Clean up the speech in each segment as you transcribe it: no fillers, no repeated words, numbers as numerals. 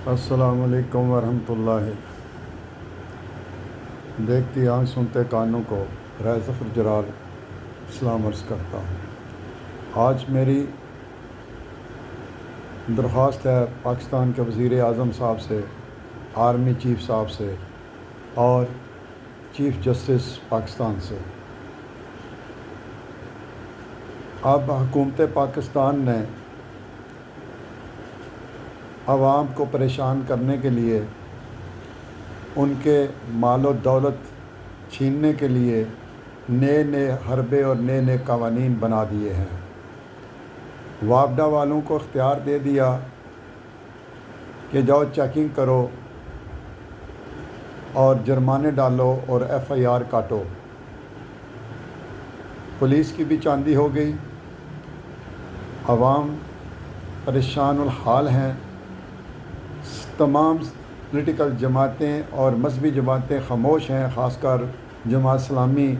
السلام علیکم ورحمۃ اللہ۔ دیکھتی آنکھ سنتے کانوں کو رائے ظفر جلال سلام عرض کرتا ہوں۔ آج میری درخواست ہے پاکستان کے وزیر اعظم صاحب سے، آرمی چیف صاحب سے اور چیف جسٹس پاکستان سے۔ اب حکومت پاکستان نے عوام کو پریشان کرنے کے لیے، ان کے مال و دولت چھیننے کے لیے نئے نئے حربے اور نئے نئے قوانین بنا دیے ہیں۔ وابڈا والوں کو اختیار دے دیا کہ جاؤ چیکنگ کرو اور جرمانے ڈالو اور ایف آئی آر کاٹو۔ پولیس کی بھی چاندی ہو گئی، عوام پریشان الحال ہیں۔ تمام پولیٹیکل جماعتیں اور مذہبی جماعتیں خاموش ہیں، خاص کر جماعت اسلامی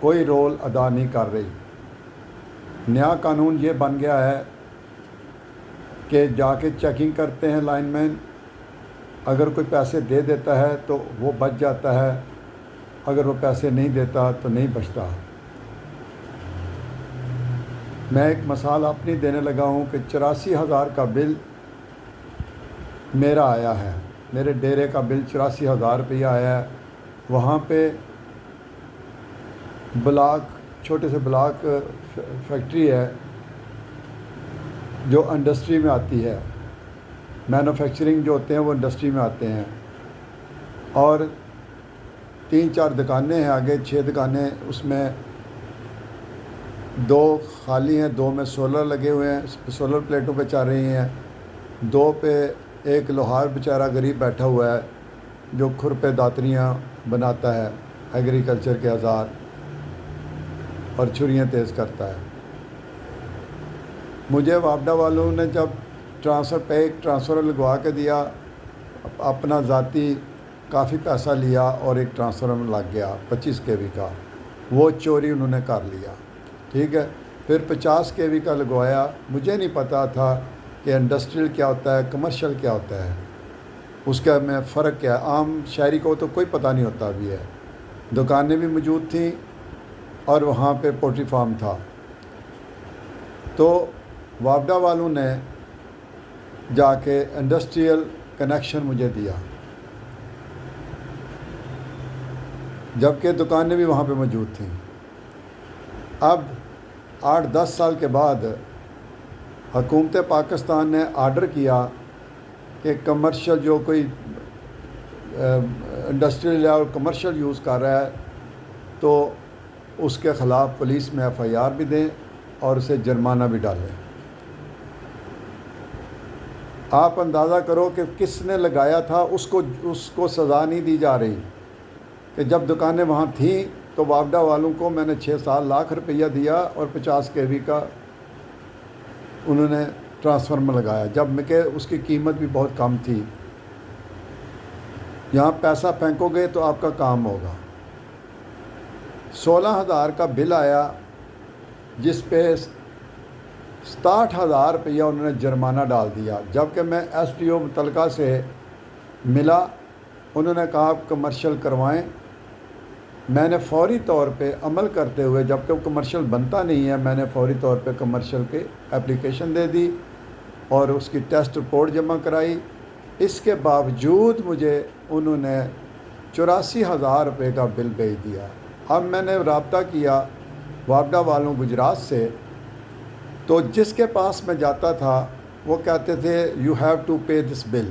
کوئی رول ادا نہیں کر رہی۔ نیا قانون یہ بن گیا ہے کہ جا کے چیکنگ کرتے ہیں لائن مین، اگر کوئی پیسے دے دیتا ہے تو وہ بچ جاتا ہے، اگر وہ پیسے نہیں دیتا تو نہیں بچتا۔ میں ایک مثال اپنی دینے لگا ہوں کہ 84,000 کا بل میرا آیا ہے، میرے ڈیرے کا بل 84,000 روپیہ آیا ہے۔ وہاں پہ چھوٹے سے بلاک فیکٹری ہے جو انڈسٹری میں آتی ہے، مینوفیکچرنگ جو ہوتے ہیں وہ انڈسٹری میں آتے ہیں، اور 3-4 دکانیں ہیں، آگے 6 دکانیں، اس میں 2 خالی ہیں، 2 میں سولر لگے ہوئے ہیں، سولر پلیٹوں پہ چل رہی ہیں، 2 پہ ایک لوہار بیچارہ غریب بیٹھا ہوا ہے جو کھرپے داتریاں بناتا ہے، ایگریکلچر کے اوزار اور چھریاں تیز کرتا ہے۔ مجھے وابڈا والوں نے جب ٹرانسفر لگوا کے دیا، اپنا ذاتی کافی پیسہ لیا اور ایک ٹرانسفارمر لگ گیا 25 کے وی کا، وہ چوری انہوں نے کر لیا، ٹھیک ہے۔ پھر 50 کے وی کا لگوایا، مجھے نہیں پتا تھا کہ انڈسٹریل کیا ہوتا ہے، کمرشل کیا ہوتا ہے، اس کا میں فرق کیا ہے، عام شہری کو تو کوئی پتہ نہیں ہوتا بھی ہے۔ دکانیں بھی موجود تھیں اور وہاں پہ پولٹری فارم تھا، تو وابڈا والوں نے جا کے انڈسٹریل کنیکشن مجھے دیا، جبکہ دکانیں بھی وہاں پہ موجود تھیں۔ اب 8-10 سال کے بعد حکومت پاکستان نے آرڈر کیا کہ کمرشل جو کوئی انڈسٹریل اور کمرشل یوز کر رہا ہے تو اس کے خلاف پولیس میں ایف آئی آر بھی دیں اور اسے جرمانہ بھی ڈالیں۔ آپ اندازہ کرو کہ کس نے لگایا تھا، اس کو سزا نہیں دی جا رہی کہ جب دکانیں وہاں تھیں تو وابڈا والوں کو میں نے 6-7 لاکھ روپیہ دیا اور 50 کے وی کا انہوں نے ٹرانسفارمر لگایا، جب کہ اس کی قیمت بھی بہت کم تھی۔ یہاں پیسہ پھینکو گے تو آپ کا کام ہوگا۔ 16,000 کا بل آیا جس پہ 67,000 روپیہ انہوں نے جرمانہ ڈال دیا، جبکہ میں ایس ڈی او متعلقہ سے ملا، انہوں نے کہا آپ کمرشل کروائیں۔ میں نے فوری طور پہ عمل کرتے ہوئے، جبکہ وہ کمرشل بنتا نہیں ہے، میں نے فوری طور پہ کمرشل کے اپلیکیشن دے دی اور اس کی ٹیسٹ رپورٹ جمع کرائی۔ اس کے باوجود مجھے انہوں نے 84,000 روپے کا بل بھیج دیا۔ اب میں نے رابطہ کیا وابڈا والوں گجرات سے، تو جس کے پاس میں جاتا تھا وہ کہتے تھے یو ہیو ٹو پے دس بل،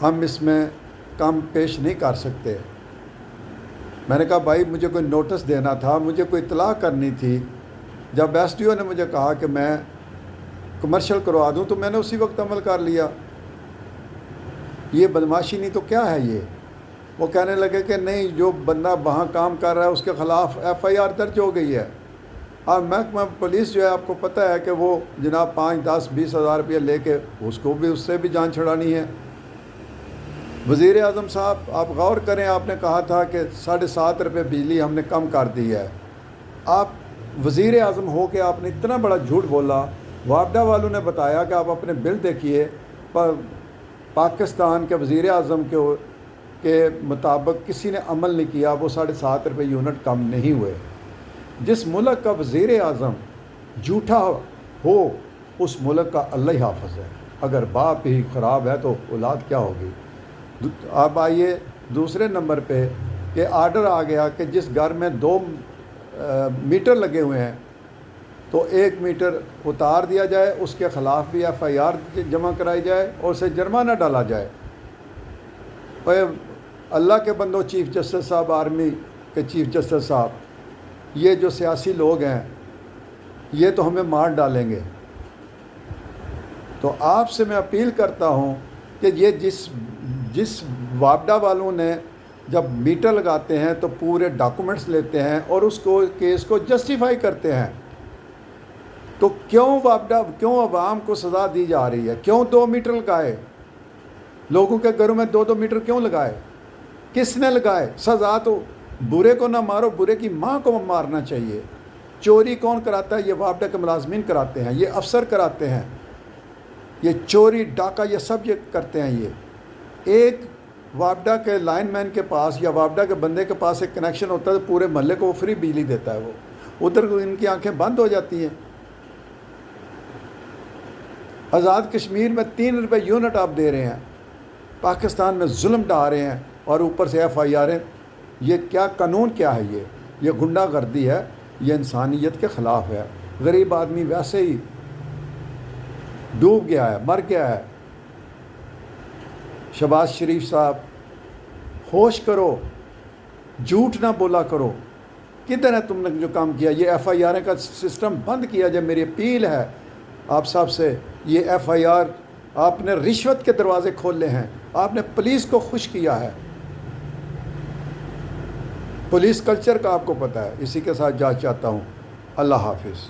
ہم اس میں کم پیش نہیں کر سکتے۔ میں نے کہا بھائی مجھے کوئی نوٹس دینا تھا، مجھے کوئی اطلاع کرنی تھی۔ جب ایس ڈی او نے مجھے کہا کہ میں کمرشل کروا دوں تو میں نے اسی وقت عمل کر لیا۔ یہ بدماشی نہیں تو کیا ہے یہ؟ وہ کہنے لگے کہ نہیں، جو بندہ وہاں کام کر رہا ہے اس کے خلاف ایف آئی آر درج ہو گئی ہے۔ اب محکمہ پولیس جو ہے، آپ کو پتہ ہے کہ وہ جناب 5-10-20 ہزار روپیہ لے کے اس کو بھی، اس سے بھی جان چھڑانی ہے۔ وزیر اعظم صاحب آپ غور کریں، آپ نے کہا تھا کہ 7.5 روپے بجلی ہم نے کم کر دی ہے۔ آپ وزیر اعظم ہو کے آپ نے اتنا بڑا جھوٹ بولا۔ وابڈا والوں نے بتایا کہ آپ اپنے بل دیکھیے، پاکستان کے وزیر اعظم کے مطابق کسی نے عمل نہیں کیا، وہ 7.5 روپے یونٹ کم نہیں ہوئے۔ جس ملک کا وزیر اعظم جھوٹا ہو اس ملک کا اللہ ہی حافظ ہے، اگر باپ ہی خراب ہے تو اولاد کیا ہوگی۔ اب آئیے دوسرے نمبر پہ کہ آرڈر آ گیا کہ جس گھر میں 2 میٹر لگے ہوئے ہیں تو 1 میٹر اتار دیا جائے، اس کے خلاف بھی FIR جمع کرائی جائے اور اسے جرمانہ ڈالا جائے۔ اور اللہ کے بندوں، چیف جسٹس صاحب، آرمی کے چیف جسٹس صاحب، یہ جو سیاسی لوگ ہیں یہ تو ہمیں مار ڈالیں گے۔ تو آپ سے میں اپیل کرتا ہوں کہ یہ جس وابڈا والوں نے جب میٹر لگاتے ہیں تو پورے ڈاکومنٹس لیتے ہیں اور اس کو کیس کو جسٹیفائی کرتے ہیں، تو کیوں عوام کو سزا دی جا رہی ہے؟ کیوں 2 میٹر لگائے؟ لوگوں کے گھروں میں 2 میٹر کیوں لگائے؟ کس نے لگائے؟ سزا تو برے کو نہ مارو، برے کی ماں کو مارنا چاہیے۔ چوری کون کراتا ہے؟ یہ وابڈا کے ملازمین کراتے ہیں، یہ افسر کراتے ہیں، یہ چوری ڈاکہ یہ سب یہ کرتے ہیں۔ یہ ایک وابڈا کے لائن مین کے پاس یا وابڈا کے بندے کے پاس ایک کنیکشن ہوتا ہے تو پورے محلے کو وہ فری بجلی دیتا ہے، وہ ادھر ان کی آنکھیں بند ہو جاتی ہیں۔ آزاد کشمیر میں 3 روپے یونٹ آپ دے رہے ہیں، پاکستان میں ظلم ڈھا رہے ہیں اور اوپر سے FIR۔ یہ کیا قانون کیا ہے؟ یہ گنڈا گردی ہے، یہ انسانیت کے خلاف ہے۔ غریب آدمی ویسے ہی ڈوب گیا ہے، مر گیا ہے۔ شہباز شریف صاحب ہوش کرو، جھوٹ نہ بولا کرو۔ کدھر ہے تم نے جو کام کیا؟ یہ FIR کا سسٹم بند کیا جائے، میری اپیل ہے آپ سب سے۔ یہ FIR آپ نے رشوت کے دروازے کھولے ہیں، آپ نے پولیس کو خوش کیا ہے۔ پولیس کلچر کا آپ کو پتہ ہے۔ اسی کے ساتھ جا چاہتا ہوں، اللہ حافظ۔